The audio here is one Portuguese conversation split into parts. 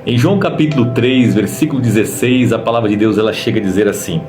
Em João capítulo 3, versículo 16, a palavra de Deus ela chega a dizer assim: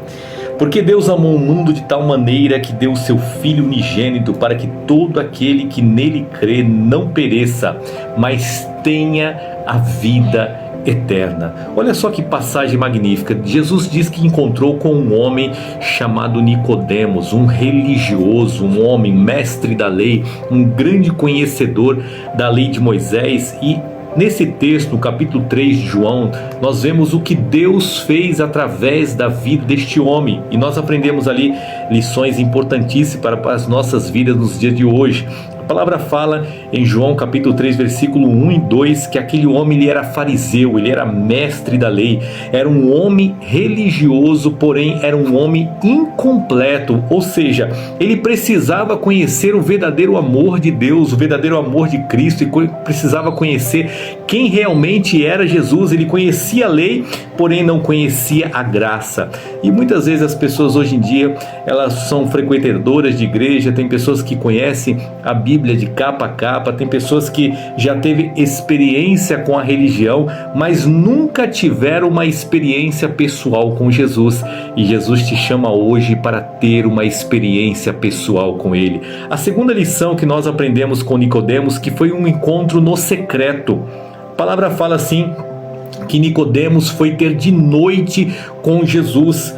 porque Deus amou o mundo de tal maneira que deu o seu Filho unigênito para que todo aquele que nele crê não pereça, mas tenha a vida eterna. Olha só que passagem magnífica. Jesus diz que encontrou com um homem chamado Nicodemos, um religioso, um homem mestre da lei, um grande conhecedor da lei de Moisés. E nesse texto, no capítulo 3 de João, nós vemos o que Deus fez através da vida deste homem. E nós aprendemos ali lições importantíssimas para as nossas vidas nos dias de hoje. A palavra fala em João capítulo 3, versículo 1 e 2, que aquele homem ele era fariseu, ele era mestre da lei, era um homem religioso, porém era um homem incompleto, ou seja, ele precisava conhecer o verdadeiro amor de Deus, o verdadeiro amor de Cristo, e precisava conhecer quem realmente era Jesus. Ele conhecia a lei, porém não conhecia a graça. E muitas vezes as pessoas hoje em dia, elas são frequentadoras de igreja, tem pessoas que conhecem a Bíblia de capa a capa, tem pessoas que já teve experiência com a religião, mas nunca tiveram uma experiência pessoal com Jesus. E Jesus te chama hoje para ter uma experiência pessoal com Ele. A segunda lição que nós aprendemos com Nicodemos, que foi um encontro no secreto. A palavra fala assim, que Nicodemos foi ter de noite com Jesus.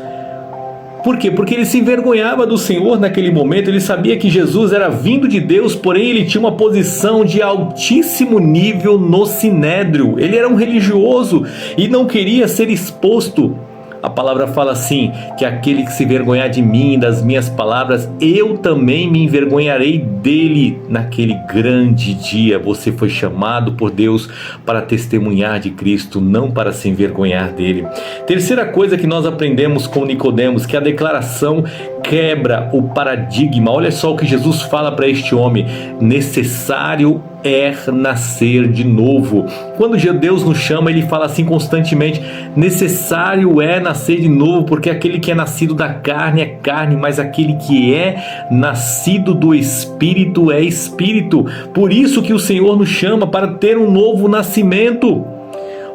Por quê? Porque ele se envergonhava do Senhor naquele momento. Ele sabia que Jesus era vindo de Deus, porém ele tinha uma posição de altíssimo nível no sinédrio. Ele era um religioso e não queria ser exposto. A palavra fala assim, que aquele que se envergonhar de mim, das minhas palavras, eu também me envergonharei dele naquele grande dia. Você foi chamado por Deus para testemunhar de Cristo, não para se envergonhar dele. Terceira coisa que nós aprendemos com Nicodemos, que a declaração quebra o paradigma. Olha só o que Jesus fala para este homem: necessário é nascer de novo. Quando Deus nos chama, Ele fala assim constantemente: necessário é nascer de novo, porque aquele que é nascido da carne é carne, mas aquele que é nascido do Espírito é Espírito. Por isso que o Senhor nos chama para ter um novo nascimento.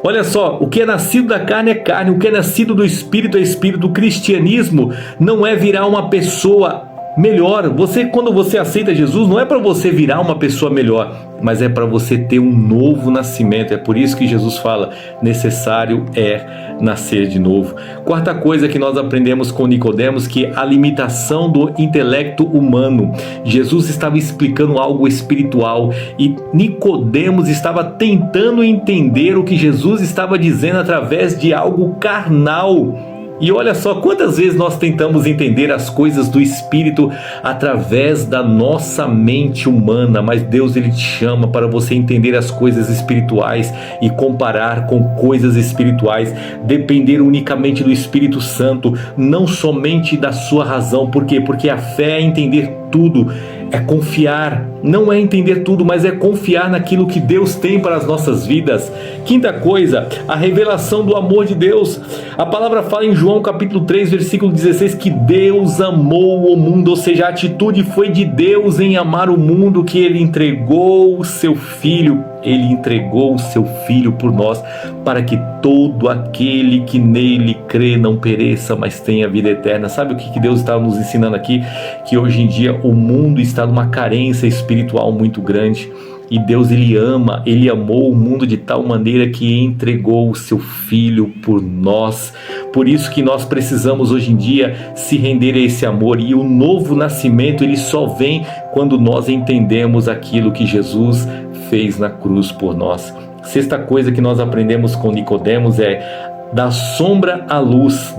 Olha só, o que é nascido da carne é carne, o que é nascido do Espírito é Espírito. O cristianismo não é virar uma pessoa melhor. Quando você aceita Jesus, não é para você virar uma pessoa melhor, mas é para você ter um novo nascimento. É por isso que Jesus fala: necessário é nascer de novo. Quarta coisa que nós aprendemos com Nicodemos, que é a limitação do intelecto humano. Jesus estava explicando algo espiritual e Nicodemos estava tentando entender o que Jesus estava dizendo através de algo carnal. E olha só, quantas vezes nós tentamos entender as coisas do Espírito através da nossa mente humana, mas Deus ele te chama para você entender as coisas espirituais e comparar com coisas espirituais, depender unicamente do Espírito Santo, não somente da sua razão. Por quê? Porque a fé é entender tudo, é confiar, não é entender tudo, mas é confiar naquilo que Deus tem para as nossas vidas. Quinta coisa, a revelação do amor de Deus. A palavra fala em João capítulo 3, versículo 16, que Deus amou o mundo, ou seja, a atitude foi de Deus em amar o mundo, que Ele entregou o seu Filho. Ele entregou o seu Filho por nós, para que todo aquele que nele crê não pereça, mas tenha vida eterna. Sabe o que Deus está nos ensinando aqui? Que hoje em dia o mundo está numa carência espiritual muito grande. E Deus ele amou o mundo de tal maneira que entregou o seu Filho por nós. Por isso que nós precisamos hoje em dia se render a esse amor. E o novo nascimento ele só vem quando nós entendemos aquilo que Jesus fez na cruz por nós. Sexta coisa que nós aprendemos com Nicodemos é da sombra à luz,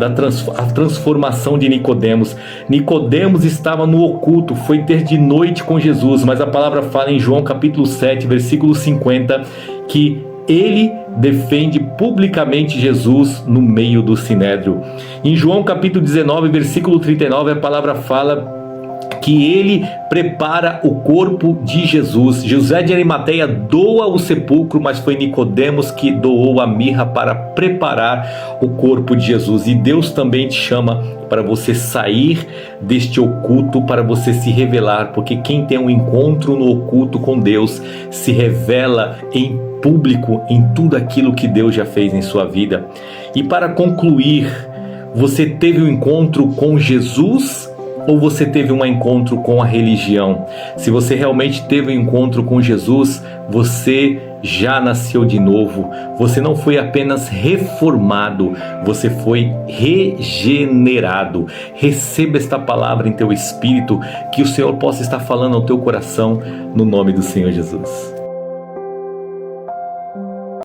a transformação de Nicodemos. Nicodemos estava no oculto, foi ter de noite com Jesus, mas a palavra fala em João capítulo 7, versículo 50, que ele defende publicamente Jesus no meio do sinédrio. Em João capítulo 19, versículo 39, a palavra fala que ele prepara o corpo de Jesus. José de Arimateia doa o sepulcro, mas foi Nicodemos que doou a mirra para preparar o corpo de Jesus. E Deus também te chama para você sair deste oculto, para você se revelar, porque quem tem um encontro no oculto com Deus se revela em público em tudo aquilo que Deus já fez em sua vida. E para concluir, você teve um encontro com Jesus ou você teve um encontro com a religião? Se você realmente teve um encontro com Jesus, você já nasceu de novo. Você não foi apenas reformado, você foi regenerado. Receba esta palavra em teu espírito, que o Senhor possa estar falando ao teu coração, no nome do Senhor Jesus.